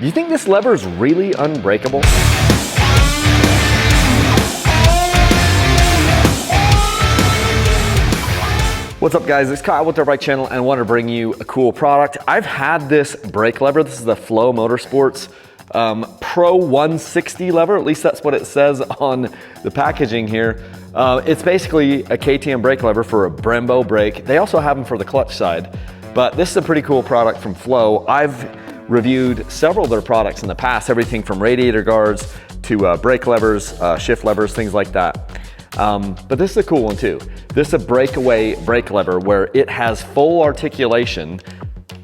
Do you think this lever is really unbreakable? What's up guys, it's Kyle with the Bike Channel and I want to bring you a cool product. I've had this brake lever. This is the Flo Motorsports Pro 160 lever. At least that's what it says on the packaging here. It's basically a KTM brake lever for a Brembo brake. They also have them for the clutch side, but this is a pretty cool product from Flo. I've reviewed several of their products in the past, everything from radiator guards to brake levers, shift levers, things like that. But this is a cool one too. This is a breakaway brake lever where it has full articulation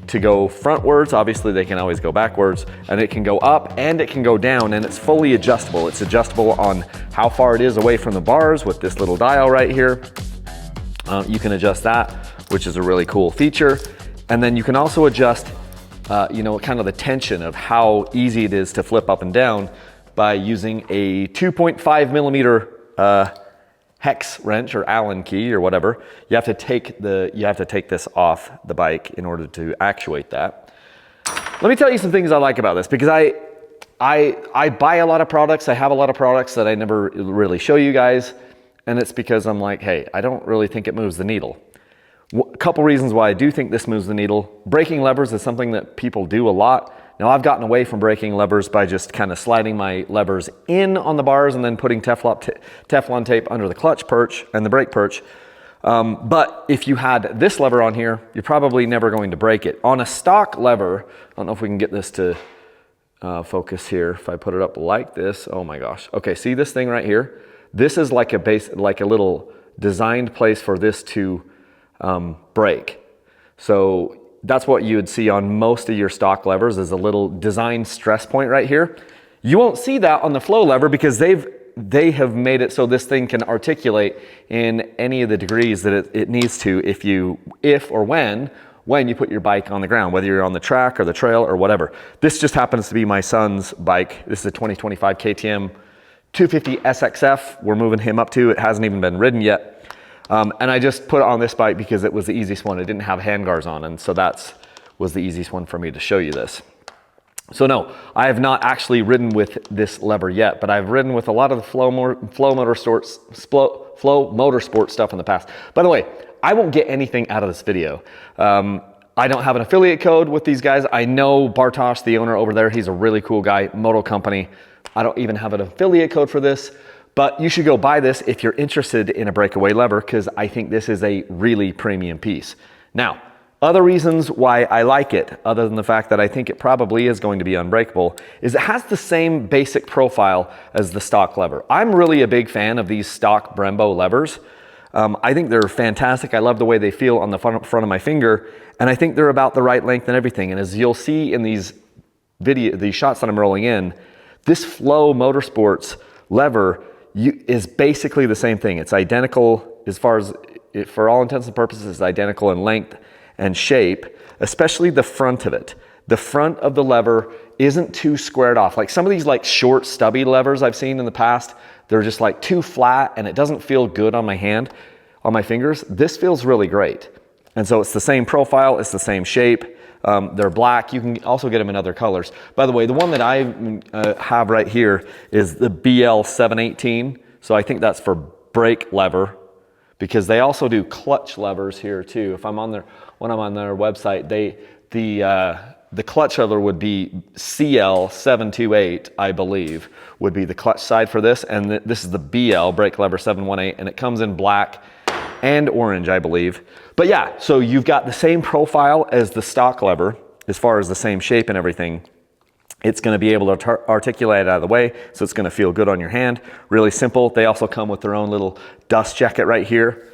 to go frontwards. Obviously they can always go backwards, and it can go up and it can go down, and it's fully adjustable. It's adjustable on how far it is away from the bars with this little dial right here. You can adjust that, which is a really cool feature. And then you can also adjust you know, kind of the tension of how easy it is to flip up and down by using a 2.5 millimeter hex wrench or Allen key or whatever. You have to take this off the bike in order to actuate that. Let me tell you some things I like about this, because I buy a lot of products. I have a lot of products that I never really show you guys, and it's because I'm like, hey, I don't really think it moves the needle. A couple reasons why I do think this moves the needle. Braking levers is something that people do a lot. Now I've gotten away from braking levers by just kind of sliding my levers in on the bars and then putting Teflon tape under the clutch perch and the brake perch. But if you had this lever on here, you're probably never going to break it. On a stock lever, I don't know if we can get this to focus here. If I put it up like this, oh my gosh. Okay, see this thing right here? This is like a little designed place for this to break. So that's what you would see on most of your stock levers, is a little design stress point right here. You won't see that on the Flo lever because they have made it so this thing can articulate in any of the degrees that it needs to if or when you put your bike on the ground, whether you're on the track or the trail or whatever. This just happens to be my son's bike. This is a 2025 KTM 250 SXF. We're moving him up to. It hasn't even been ridden yet. And I just put it on this bike because it was the easiest one. It didn't have handguards on, and so that was the easiest one for me to show you this. So no, I have not actually ridden with this lever yet, but I've ridden with a lot of the Flo Motorsports stuff in the past. By the way, I won't get anything out of this video. I don't have an affiliate code with these guys. I know Bartosz, the owner over there, he's a really cool guy, moto company. I don't even have an affiliate code for this. But you should go buy this if you're interested in a breakaway lever, because I think this is a really premium piece. Now, other reasons why I like it, other than the fact that I think it probably is going to be unbreakable, is it has the same basic profile as the stock lever. I'm really a big fan of these stock Brembo levers. I think they're fantastic. I love the way they feel on the front of my finger, and I think they're about the right length and everything. And as you'll see in these shots that I'm rolling in, this Flo Motorsports lever is basically the same thing. It's identical as far as, for all intents and purposes, it's identical in length and shape, especially the front of it. The front of the lever isn't too squared off. Like some of these like short stubby levers I've seen in the past, they're just like too flat and it doesn't feel good on my hand, on my fingers. This feels really great. And so it's the same profile, it's the same shape. They're black. You can also get them in other colors. By the way, the one that I have right here is the BL 718. So I think that's for brake lever, because they also do clutch levers here too. If I'm on when I'm on their website, the clutch lever would be CL 728, I believe, would be the clutch side for this. And this is the BL brake lever 718, and it comes in black and orange, I believe. But yeah, so you've got the same profile as the stock lever as far as the same shape and everything. It's going to be able to articulate out of the way, so it's going to feel good on your hand. Really simple. They also come with their own little dust jacket right here.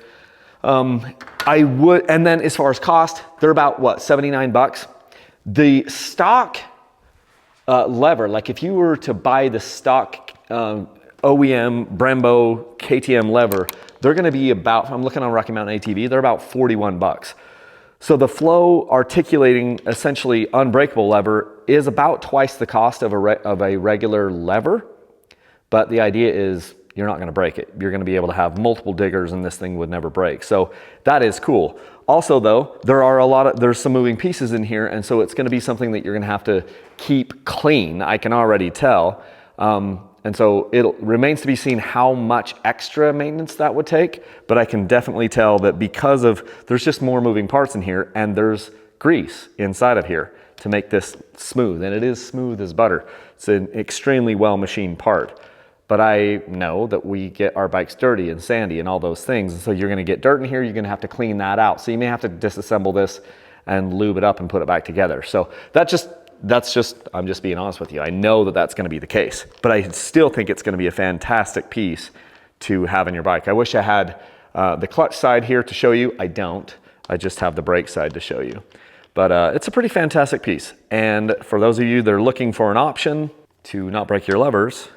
And then as far as cost, they're about what, 79 bucks. The stock lever, like if you were to buy the stock OEM Brembo KTM lever, they're going to be about, I'm looking on Rocky Mountain ATV, they're about 41 bucks. So the Flo articulating, essentially unbreakable lever is about twice the cost of a regular lever, but the idea is you're not gonna break it. You're gonna be able to have multiple diggers and this thing would never break. So that is cool. Also though, there's some moving pieces in here, and so it's gonna be something that you're gonna have to keep clean, I can already tell. And so it remains to be seen how much extra maintenance that would take, but I can definitely tell that because there's just more moving parts in here, and there's grease inside of here to make this smooth, and it is smooth as butter. It's an extremely well machined part. But I know that we get our bikes dirty and sandy and all those things, and so you're gonna get dirt in here, you're gonna have to clean that out. So you may have to disassemble this and lube it up and put it back together. So I'm just being honest with you. I know that that's gonna be the case, but I still think it's gonna be a fantastic piece to have in your bike. I wish I had the clutch side here to show you. I don't. I just have the brake side to show you. But it's a pretty fantastic piece. And for those of you that are looking for an option to not break your levers,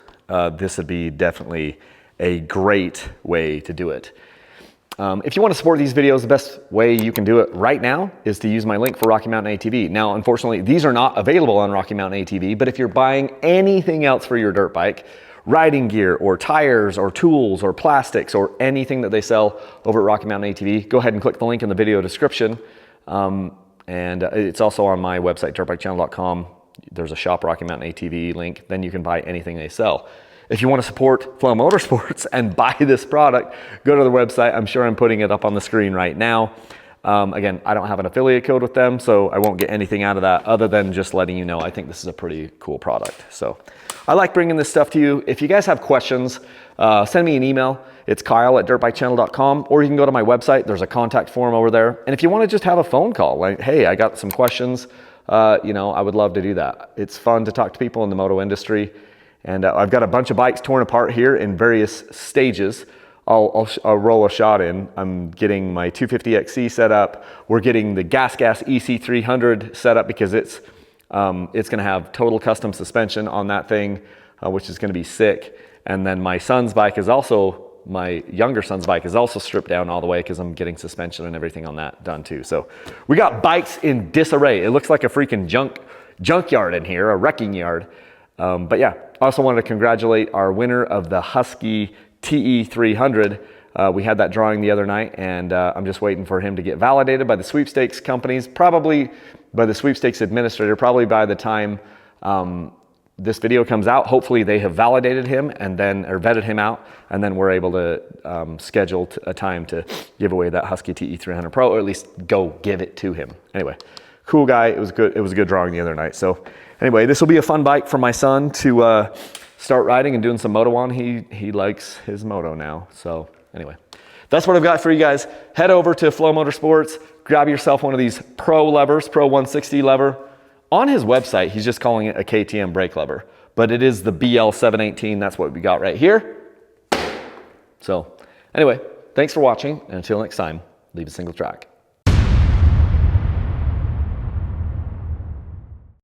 this would be definitely a great way to do it. If you want to support these videos, the best way you can do it right now is to use my link for Rocky Mountain ATV. Now, unfortunately, these are not available on Rocky Mountain ATV, but if you're buying anything else for your dirt bike, riding gear or tires or tools or plastics or anything that they sell over at Rocky Mountain ATV, go ahead and click the link in the video description. And it's also on my website, dirtbikechannel.com. There's a shop Rocky Mountain ATV link. Then you can buy anything they sell. If you want to support Flo Motorsports and buy this product, go to the website. I'm sure I'm putting it up on the screen right now. Again, I don't have an affiliate code with them, so I won't get anything out of that other than just letting you know I think this is a pretty cool product. So I like bringing this stuff to you. If you guys have questions, send me an email. It's kyle@dirtbikechannel.com, or you can go to my website. There's a contact form over there. And if you want to just have a phone call, like, hey, I got some questions, you know, I would love to do that. It's fun to talk to people in the moto industry. And I've got a bunch of bikes torn apart here in various stages. I'll roll a shot in. I'm getting my 250XC set up. We're getting the Gas EC300 set up because it's gonna have total custom suspension on that thing, which is gonna be sick. And then my son's bike is also, my younger son's bike is also stripped down all the way because I'm getting suspension and everything on that done too. So we got bikes in disarray. It looks like a freaking junkyard in here, a wrecking yard. But yeah, I also wanted to congratulate our winner of the Husky TE300. We had that drawing the other night, and I'm just waiting for him to get validated by the sweepstakes companies, probably by the sweepstakes administrator, probably by the time this video comes out. Hopefully they have validated him and then, or vetted him out, and then we're able to schedule a time to give away that Husky TE300 Pro, or at least go give it to him. Anyway, cool guy. It was good. It was a good drawing the other night. So anyway, this will be a fun bike for my son to start riding and doing some moto on. He likes his moto now. So anyway, that's what I've got for you guys. Head over to Flo Motorsports, grab yourself one of these Pro levers, Pro 160 lever. On his website, he's just calling it a KTM brake lever, but it is the BL718. That's what we got right here. So anyway, thanks for watching, and until next time, leave a single track.